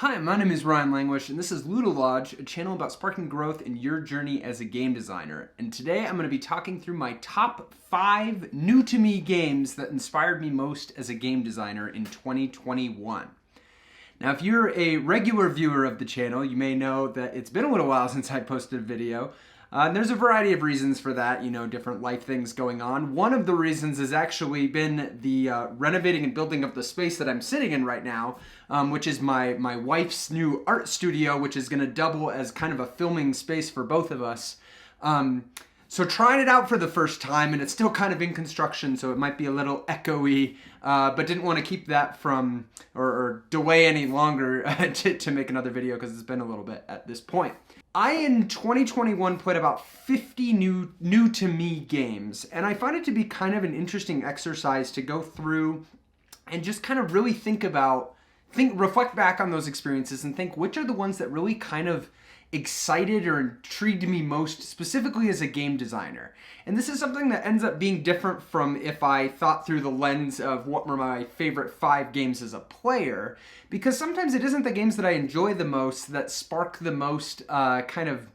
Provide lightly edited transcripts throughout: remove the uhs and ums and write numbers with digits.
Hi, my name is Ryan Langwish, and this is l.l.a.m.a, a channel about sparking growth in your journey as a game designer. And today I'm going to be talking through my top 5 new-to-me games that inspired me most as a game designer in 2021. Now, if you're a regular viewer of the channel, you may know that it's been a little while since I posted a video. And there's a variety of reasons for that, different life things going on. One of the reasons has actually been the renovating and building of the space that I'm sitting in right now, which is my wife's new art studio, which is going to double as kind of a filming space for both of us. So trying it out for the first time, and it's still kind of in construction, so it might be a little echoey, but didn't want to keep that from, or delay any longer to make another video because it's been a little bit at this point. I, in 2021, played about 50 new to me games, and I find it to be kind of an interesting exercise to go through and just kind of really reflect back on those experiences and think which are the ones that really kind of excited or intrigued me most, specifically as a game designer. And this is something that ends up being different from if I thought through the lens of what were my favorite 5 games as a player, because sometimes it isn't the games that I enjoy the most that spark the most kind of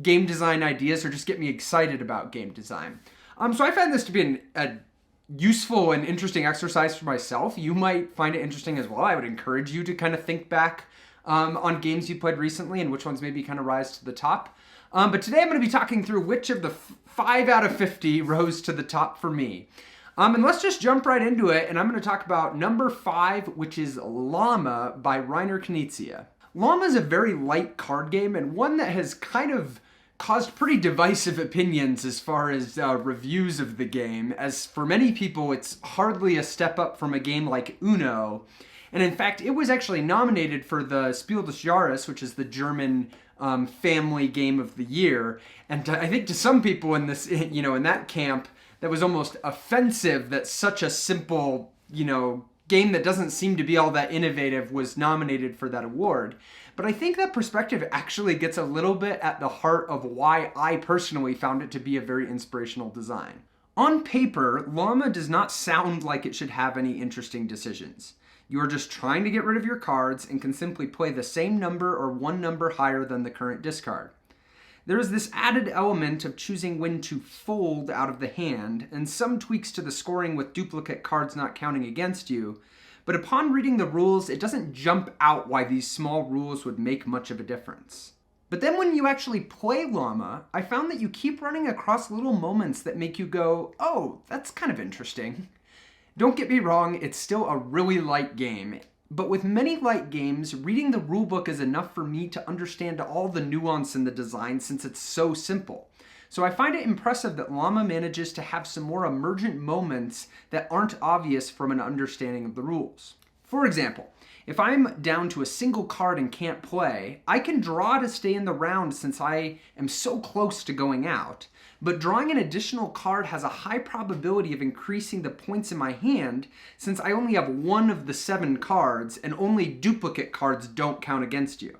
game design ideas or just get me excited about game design. So I found this to be a useful and interesting exercise for myself. You might find it interesting as well. I would encourage you to kind of think back on games you played recently and which ones maybe kind of rise to the top. But today I'm going to be talking through which of the 5 out of 50 rose to the top for me. And let's just jump right into it, and I'm going to talk about number 5, which is l.l.a.m.a by Reiner Knizia. l.l.a.m.a is a very light card game, and one that has kind of caused pretty divisive opinions as far as reviews of the game, as for many people it's hardly a step up from a game like Uno. And in fact, it was actually nominated for the Spiel des Jahres, which is the German family game of the year. And I think to some people in this, in that camp, that was almost offensive that such a simple, game that doesn't seem to be all that innovative was nominated for that award. But I think that perspective actually gets a little bit at the heart of why I personally found it to be a very inspirational design. On paper, l.l.a.m.a does not sound like it should have any interesting decisions. You are just trying to get rid of your cards and can simply play the same number or one number higher than the current discard. There is this added element of choosing when to fold out of the hand, and some tweaks to the scoring with duplicate cards not counting against you, but upon reading the rules, it doesn't jump out why these small rules would make much of a difference. But then when you actually play l.l.a.m.a, I found that you keep running across little moments that make you go, oh, that's kind of interesting. Don't get me wrong, it's still a really light game, but with many light games, reading the rulebook is enough for me to understand all the nuance in the design since it's so simple. So I find it impressive that l.l.a.m.a manages to have some more emergent moments that aren't obvious from an understanding of the rules. For example, if I'm down to a single card and can't play, I can draw to stay in the round since I am so close to going out, but drawing an additional card has a high probability of increasing the points in my hand since I only have 1 of the 7 cards and only duplicate cards don't count against you.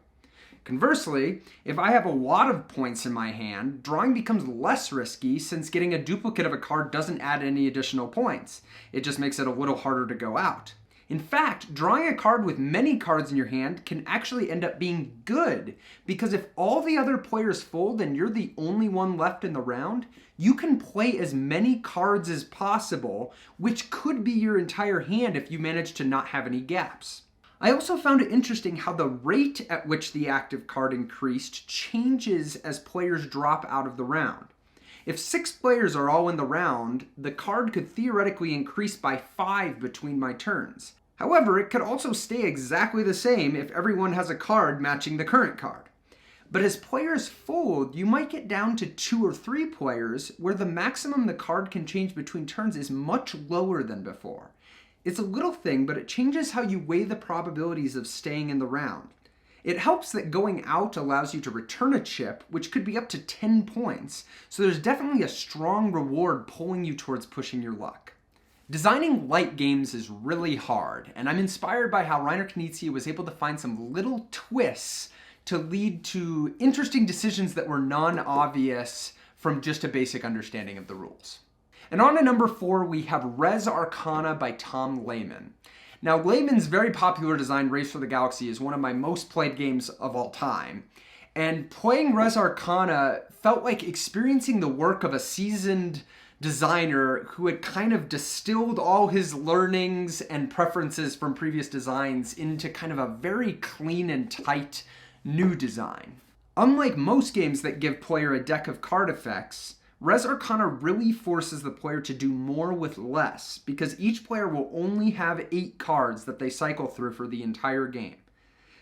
Conversely, if I have a lot of points in my hand, drawing becomes less risky since getting a duplicate of a card doesn't add any additional points. It just makes it a little harder to go out. In fact, drawing a card with many cards in your hand can actually end up being good, because if all the other players fold and you're the only one left in the round, you can play as many cards as possible, which could be your entire hand if you manage to not have any gaps. I also found it interesting how the rate at which the active card increased changes as players drop out of the round. If 6 players are all in the round, the card could theoretically increase by 5 between my turns. However, it could also stay exactly the same if everyone has a card matching the current card. But as players fold, you might get down to 2 or 3 players where the maximum the card can change between turns is much lower than before. It's a little thing, but it changes how you weigh the probabilities of staying in the round. It helps that going out allows you to return a chip, which could be up to 10 points, so there's definitely a strong reward pulling you towards pushing your luck. Designing light games is really hard, and I'm inspired by how Reiner Knizia was able to find some little twists to lead to interesting decisions that were non-obvious from just a basic understanding of the rules. And on to number 4, we have Res Arcana by Tom Lehman. Now, l.l.a.m.a's very popular design, Race for the Galaxy, is one of my most played games of all time. And playing Res Arcana felt like experiencing the work of a seasoned designer who had kind of distilled all his learnings and preferences from previous designs into kind of a very clean and tight new design. Unlike most games that give player a deck of card effects, Res Arcana really forces the player to do more with less, because each player will only have 8 cards that they cycle through for the entire game.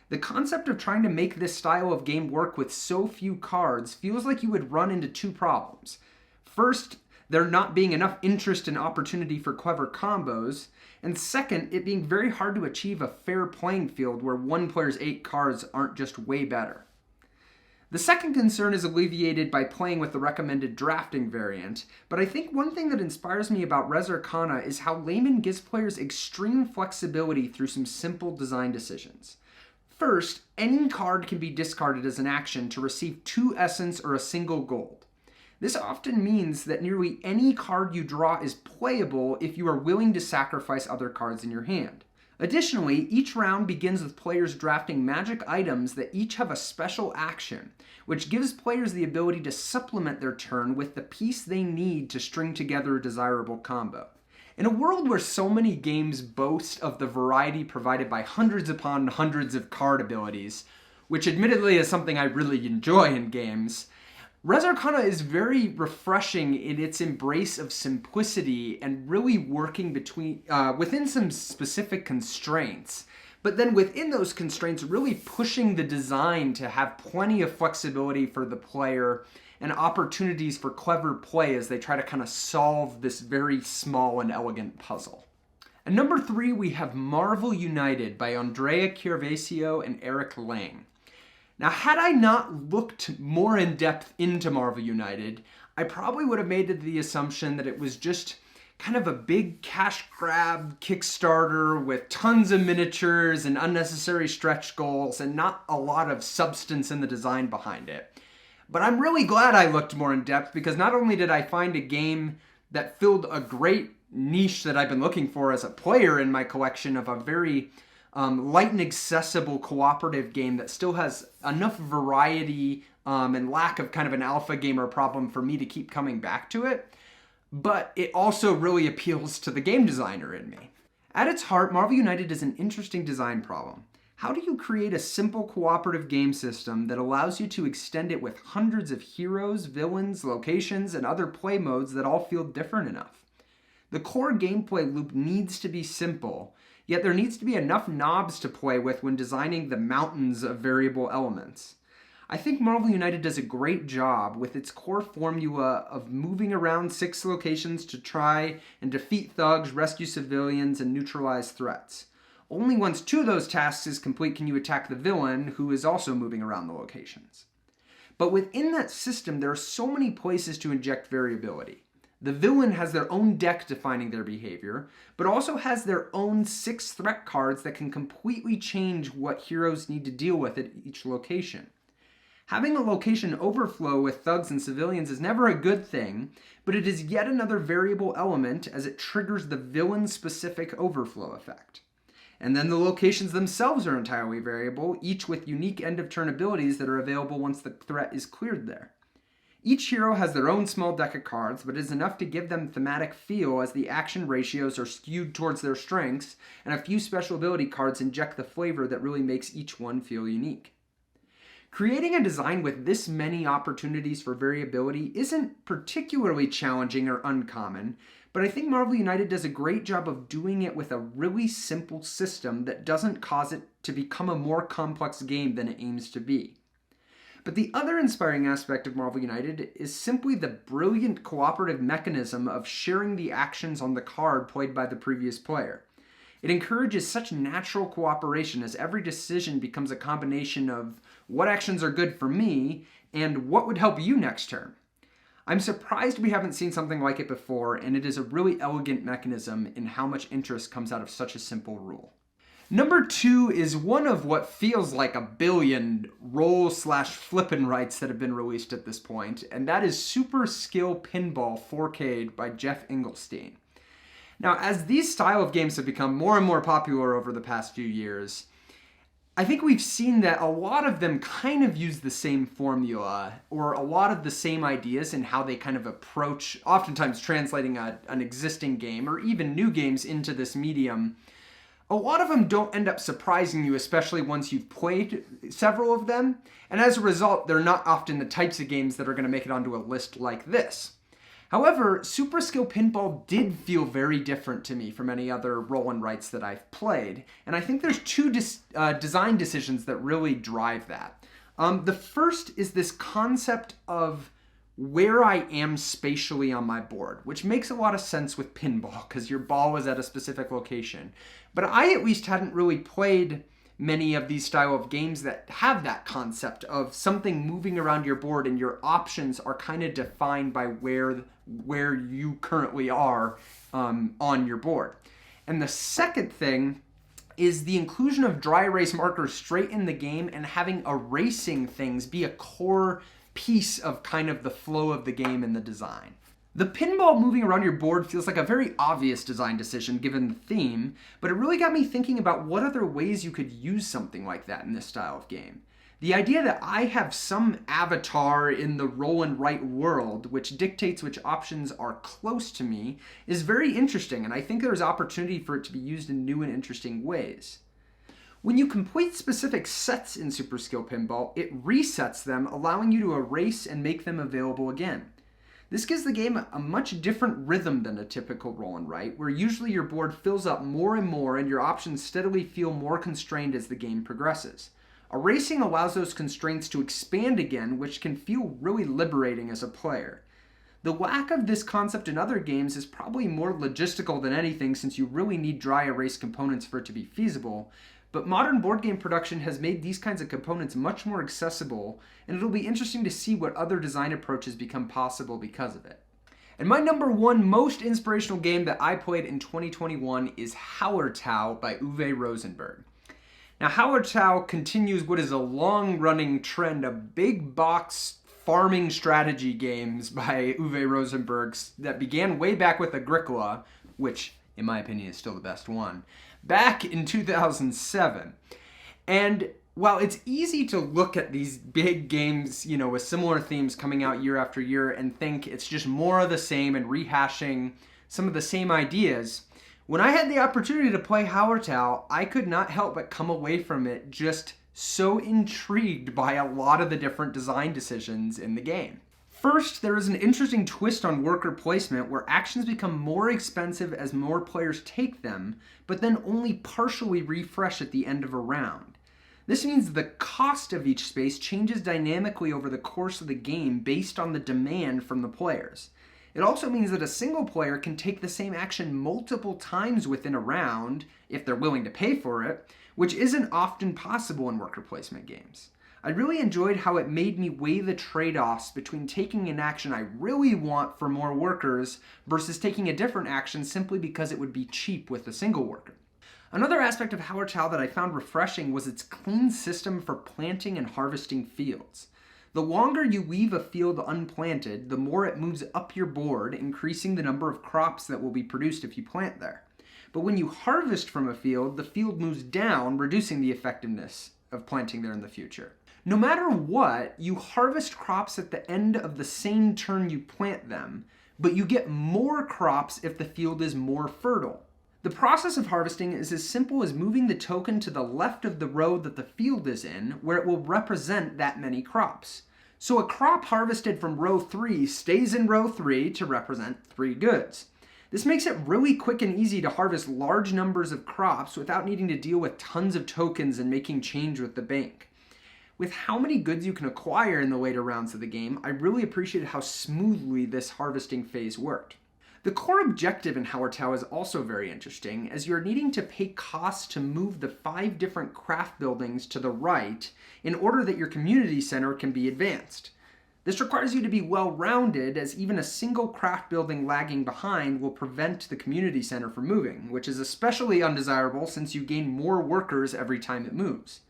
The concept of trying to make this style of game work with so few cards feels like you would run into 2 problems. First, there not being enough interest and opportunity for clever combos, and second, it being very hard to achieve a fair playing field where one player's 8 cards aren't just way better. The second concern is alleviated by playing with the recommended drafting variant, but I think one thing that inspires me about Res Arcana is how l.l.a.m.a gives players extreme flexibility through some simple design decisions. First, any card can be discarded as an action to receive 2 essence or a single gold. This often means that nearly any card you draw is playable if you are willing to sacrifice other cards in your hand. Additionally, each round begins with players drafting magic items that each have a special action, which gives players the ability to supplement their turn with the piece they need to string together a desirable combo. In a world where so many games boast of the variety provided by hundreds upon hundreds of card abilities, which admittedly is something I really enjoy in games, Res Arcana is very refreshing in its embrace of simplicity and really working within some specific constraints. But then within those constraints, really pushing the design to have plenty of flexibility for the player and opportunities for clever play as they try to kind of solve this very small and elegant puzzle. At number 3, we have Marvel United by Andrea Chiarvesio and Eric Lang. Now, had I not looked more in depth into Marvel United, I probably would have made the assumption that it was just kind of a big cash grab Kickstarter with tons of miniatures and unnecessary stretch goals and not a lot of substance in the design behind it. But I'm really glad I looked more in depth, because not only did I find a game that filled a great niche that I've been looking for as a player in my collection of a very light and accessible cooperative game that still has enough variety and lack of kind of an alpha gamer problem for me to keep coming back to it, but it also really appeals to the game designer in me. At its heart, Marvel United is an interesting design problem. How do you create a simple cooperative game system that allows you to extend it with hundreds of heroes, villains, locations, and other play modes that all feel different enough? The core gameplay loop needs to be simple, yet there needs to be enough knobs to play with when designing the mountains of variable elements. I think Marvel United does a great job with its core formula of moving around 6 locations to try and defeat thugs, rescue civilians, and neutralize threats. Only once 2 of those tasks is complete can you attack the villain, who is also moving around the locations. But within that system, there are so many places to inject variability. The villain has their own deck defining their behavior, but also has their own 6 threat cards that can completely change what heroes need to deal with at each location. Having a location overflow with thugs and civilians is never a good thing, but it is yet another variable element as it triggers the villain-specific overflow effect. And then the locations themselves are entirely variable, each with unique end-of-turn abilities that are available once the threat is cleared there. Each hero has their own small deck of cards, but it is enough to give them thematic feel as the action ratios are skewed towards their strengths, and a few special ability cards inject the flavor that really makes each one feel unique. Creating a design with this many opportunities for variability isn't particularly challenging or uncommon, but I think Marvel United does a great job of doing it with a really simple system that doesn't cause it to become a more complex game than it aims to be. But the other inspiring aspect of Marvel United is simply the brilliant cooperative mechanism of sharing the actions on the card played by the previous player. It encourages such natural cooperation as every decision becomes a combination of what actions are good for me and what would help you next turn. I'm surprised we haven't seen something like it before, and it is a really elegant mechanism in how much interest comes out of such a simple rule. Number 2 is one of what feels like a billion roll/flippin' rights that have been released at this point, and that is Super Skill Pinball 4K by Jeff Engelstein. Now, as these style of games have become more and more popular over the past few years, I think we've seen that a lot of them kind of use the same formula or a lot of the same ideas in how they kind of approach, oftentimes translating an existing game or even new games into this medium. A lot of them don't end up surprising you, especially once you've played several of them, and as a result, they're not often the types of games that are going to make it onto a list like this. However, Super Skill Pinball did feel very different to me from any other roll and writes that I've played, and I think there's two design decisions that really drive that. The first is this concept of where I am spatially on my board, which makes a lot of sense with pinball because your ball is at a specific location. But I at least hadn't really played many of these style of games that have that concept of something moving around your board and your options are kind of defined by where you currently are on your board. And the second thing is the inclusion of dry erase markers straight in the game and having erasing things be a core piece of kind of the flow of the game and the design. The pinball moving around your board feels like a very obvious design decision given the theme, but it really got me thinking about what other ways you could use something like that in this style of game. The idea that I have some avatar in the roll and write world which dictates which options are close to me is very interesting, and I think there's opportunity for it to be used in new and interesting ways. When you complete specific sets in Super Skill Pinball, it resets them, allowing you to erase and make them available again. This gives the game a much different rhythm than a typical roll and write, where usually your board fills up more and more and your options steadily feel more constrained as the game progresses. Erasing allows those constraints to expand again, which can feel really liberating as a player. The lack of this concept in other games is probably more logistical than anything, since you really need dry erase components for it to be feasible, but modern board game production has made these kinds of components much more accessible, and it'll be interesting to see what other design approaches become possible because of it. And my number one most inspirational game that I played in 2021 is Hallertau by Uwe Rosenberg. Now, Hallertau continues what is a long-running trend of big box farming strategy games by Uwe Rosenberg that began way back with Agricola, which, in my opinion, is still the best one, back in 2007. And while it's easy to look at these big games, with similar themes coming out year after year and think it's just more of the same and rehashing some of the same ideas, when I had the opportunity to play Hallertau, I could not help but come away from it just so intrigued by a lot of the different design decisions in the game. First, there is an interesting twist on worker placement where actions become more expensive as more players take them, but then only partially refresh at the end of a round. This means the cost of each space changes dynamically over the course of the game based on the demand from the players. It also means that a single player can take the same action multiple times within a round, if they're willing to pay for it, which isn't often possible in worker placement games. I really enjoyed how it made me weigh the trade-offs between taking an action I really want for more workers versus taking a different action simply because it would be cheap with a single worker. Another aspect of Hallertau that I found refreshing was its clean system for planting and harvesting fields. The longer you leave a field unplanted, the more it moves up your board, increasing the number of crops that will be produced if you plant there. But when you harvest from a field, the field moves down, reducing the effectiveness of planting there in the future. No matter what, you harvest crops at the end of the same turn you plant them, but you get more crops if the field is more fertile. The process of harvesting is as simple as moving the token to the left of the row that the field is in, where it will represent that many crops. So a crop harvested from row 3 stays in row 3 to represent 3 goods. This makes it really quick and easy to harvest large numbers of crops without needing to deal with tons of tokens and making change with the bank. With how many goods you can acquire in the later rounds of the game, I really appreciated how smoothly this harvesting phase worked. The core objective in Hallertau is also very interesting, as you are needing to pay costs to move the 5 different craft buildings to the right in order that your community center can be advanced. This requires you to be well-rounded, as even a single craft building lagging behind will prevent the community center from moving, which is especially undesirable since you gain more workers every time it moves.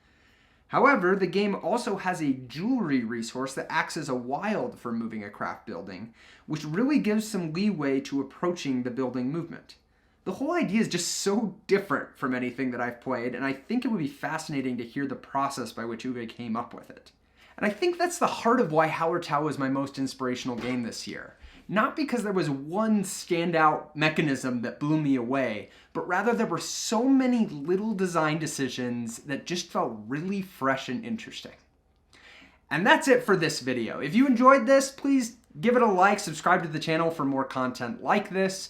However, the game also has a jewelry resource that acts as a wild for moving a craft building, which really gives some leeway to approaching the building movement. The whole idea is just so different from anything that I've played, and I think it would be fascinating to hear the process by which Uwe came up with it. And I think that's the heart of why Hallertau was my most inspirational game this year. Not because there was one standout mechanism that blew me away, but rather there were so many little design decisions that just felt really fresh and interesting. And that's it for this video. If you enjoyed this, please give it a like, subscribe to the channel for more content like this.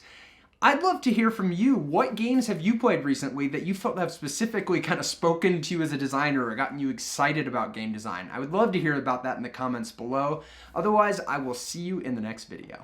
I'd love to hear from you. What games have you played recently that you felt have specifically kind of spoken to you as a designer or gotten you excited about game design? I would love to hear about that in the comments below. Otherwise, I will see you in the next video.